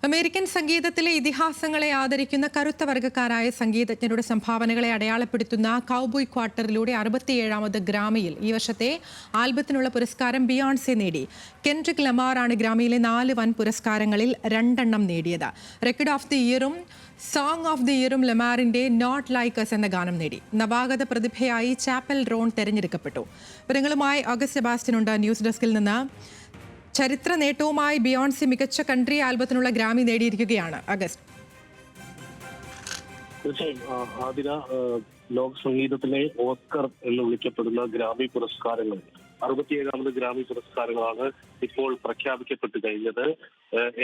American സംഗീതത്തിലെ ഇതിഹാസങ്ങളെ ആദരിക്കുന്ന കറുത്ത വർഗ്ഗക്കാരായ സംഗീതജ്ഞരുടെ സംഭാവനകളെ അടയാളപ്പെടുത്തുന്ന കൗബോയ് ക്വാർട്ടറിലൂടെ 67ാമത് ഗ്രാമിയിൽ ഈ വർഷത്തെ ആൽബത്തിനുള്ള പുരസ്കാരം ബിയോൺസെ നേടി. കെൻഡ്രിക് ലമാറാണ് ഗ്രാമിയിലെ 4 വൻ പുരസ്കാരങ്ങളിൽ 2 എണ്ണം നേടിയത്. റെക്കോർഡ് ഓഫ് ദി ഇയറും സോങ് ഓഫ് ദി ഇയറും ലമാറിന്റെ നോട്ട് ലൈക്ക് അസ് എന്ന ഗാനം നേടി. നവാഗത പ്രതിഭയായി ചാപ്പൽ റോൺ തെരഞ്ഞെടുക്കപ്പെട്ടു. വിവരങ്ങളുമായി ഓഗസ്റ്റ് സെബാസ്റ്റ്യൻ ഉണ്ട് ന്യൂസ് ഡെസ്കിൽ നിന്ന്. ചരിത്ര നേട്ടവുമായി ബിയോൺസെ മികച്ച കൺട്രി ആൽബത്തിനുള്ള ഗ്രാമി നേടിയിരിക്കുകയാണ്. അഗസ്റ്റ് ആതിര, ലോക സംഗീതത്തിലെ ഓസ്കർ എന്ന് വിളിക്കപ്പെടുന്ന ഗ്രാമി പുരസ്കാരങ്ങൾ 67ാമത് ഗ്രാമി പുരസ്കാരങ്ങളാണ് ഇപ്പോൾ പ്രഖ്യാപിക്കപ്പെട്ടു കഴിഞ്ഞത്.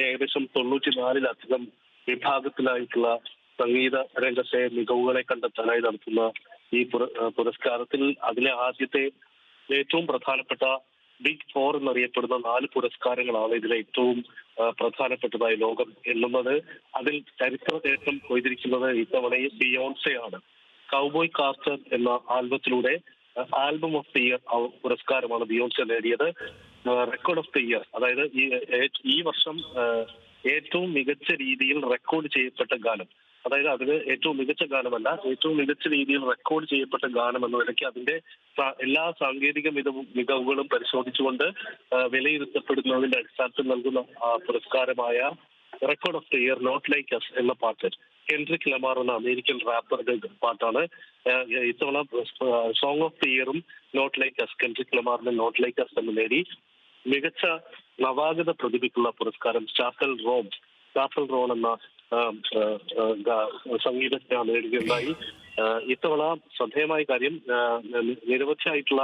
ഏകദേശം 94-ലധികം വിഭാഗത്തിലായിട്ടുള്ള സംഗീത രംഗത്തെ മികവുകളെ കണ്ടെത്താനായി നടത്തുന്ന ഈ പുരസ്കാരത്തിൽ അതിലെ ആദ്യത്തെ ഏറ്റവും പ്രധാനപ്പെട്ട ബിഗ് 4 എന്നറിയപ്പെടുന്ന 4 പുരസ്കാരങ്ങളാണ് ഇതിലെ ഏറ്റവും പ്രധാനപ്പെട്ടതായി ലോകം എണ്ണുന്നത്. അതിൽ ചരിത്ര നേട്ടം കൊയ്തിരിക്കുന്നത് ഇത്തവണ ബിയോൺസെ ആണ്. കൗബോയ് കാർട്ടർ എന്ന ആൽബത്തിലൂടെ ആൽബം ഓഫ് ദി ഇയർ പുരസ്കാരമാണ് ബിയോൺസെ നേടിയത്. റെക്കോർഡ് ഓഫ് ദി ഇയർ, അതായത് ഈ വർഷം ഏറ്റവും മികച്ച രീതിയിൽ റെക്കോർഡ് ചെയ്യപ്പെട്ട ഗാനം, അതായത് അതിന് ഏറ്റവും മികച്ച ഗാനമല്ല, ഏറ്റവും മികച്ച രീതിയിൽ റെക്കോർഡ് ചെയ്യപ്പെട്ട ഗാനം എന്ന നിലയ്ക്ക് അതിന്റെ എല്ലാ സാങ്കേതിക മികവുകളും പരിശോധിച്ചുകൊണ്ട് വിലയിരുത്തപ്പെടുന്നതിന്റെ അടിസ്ഥാനത്തിൽ നൽകുന്ന പുരസ്കാരമായ record of the year not like us എന്ന പാട്ട് കെൻഡ്രിക് ലമാർ എന്ന അമേരിക്കൻ റാപ്പറുടെ പാട്ടാണ്. ഇത്തവണ സോങ് ഓഫ് ദി ഇയറും നോട്ട് ലൈക്ക് അസ്, കെൻഡ്രിക് ലമാറിന്റെ നോട്ട് ലൈക്ക് അസ് എന്ന് നേടി. മികച്ച നവാഗത പ്രതിഭയ്ക്കുള്ള പുരസ്കാരം ചാപ്പൽ റോൺ എന്ന സംഗീതജ്ഞ നേടുകയുണ്ടായി. ഇത്തവണ ശ്രദ്ധേയമായ കാര്യം, നിരവധിയായിട്ടുള്ള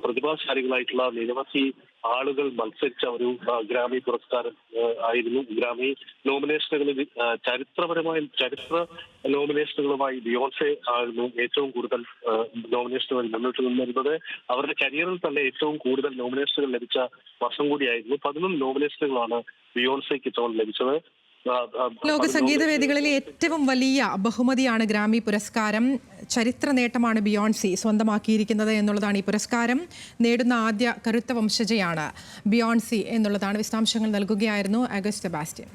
പ്രതിഭാശാലികളായിട്ടുള്ള നിരവധി ആളുകൾ മത്സരിച്ച ഒരു ഗ്രാമി പുരസ്കാരം ആയിരുന്നു. ഗ്രാമി നോമിനേഷനുകളിൽ ചരിത്ര നോമിനേഷനുകളുമായി ബിയോൺസെ ആയിരുന്നു ഏറ്റവും കൂടുതൽ നോമിനേഷനുകൾ മുന്നോട്ട് നിന്നിരുന്നത്. അവരുടെ കരിയറിൽ തന്നെ ഏറ്റവും കൂടുതൽ നോമിനേഷനുകൾ ലഭിച്ച വർഷം കൂടിയായിരുന്നു. 11 നോമിനേഷനുകളാണ് ബിയോൺസെക്ക് ഇത്തവണ ലഭിച്ചത്. ലോക സംഗീത വേദികളിലെ ഏറ്റവും വലിയ ബഹുമതിയാണ് ഗ്രാമി പുരസ്കാരം. ചരിത്ര നേട്ടമാണ് ബിയോൺസെ സ്വന്തമാക്കിയിരിക്കുന്നത് എന്നുള്ളതാണ്. ഈ പുരസ്കാരം നേടുന്ന ആദ്യ കറുത്ത വംശജയാണ് ബിയോൺസെ എന്നുള്ളതാണ്. വിശദാംശങ്ങൾ നൽകുകയായിരുന്നു ഓഗസ്റ്റ് സെബാസ്റ്റ്യൻ.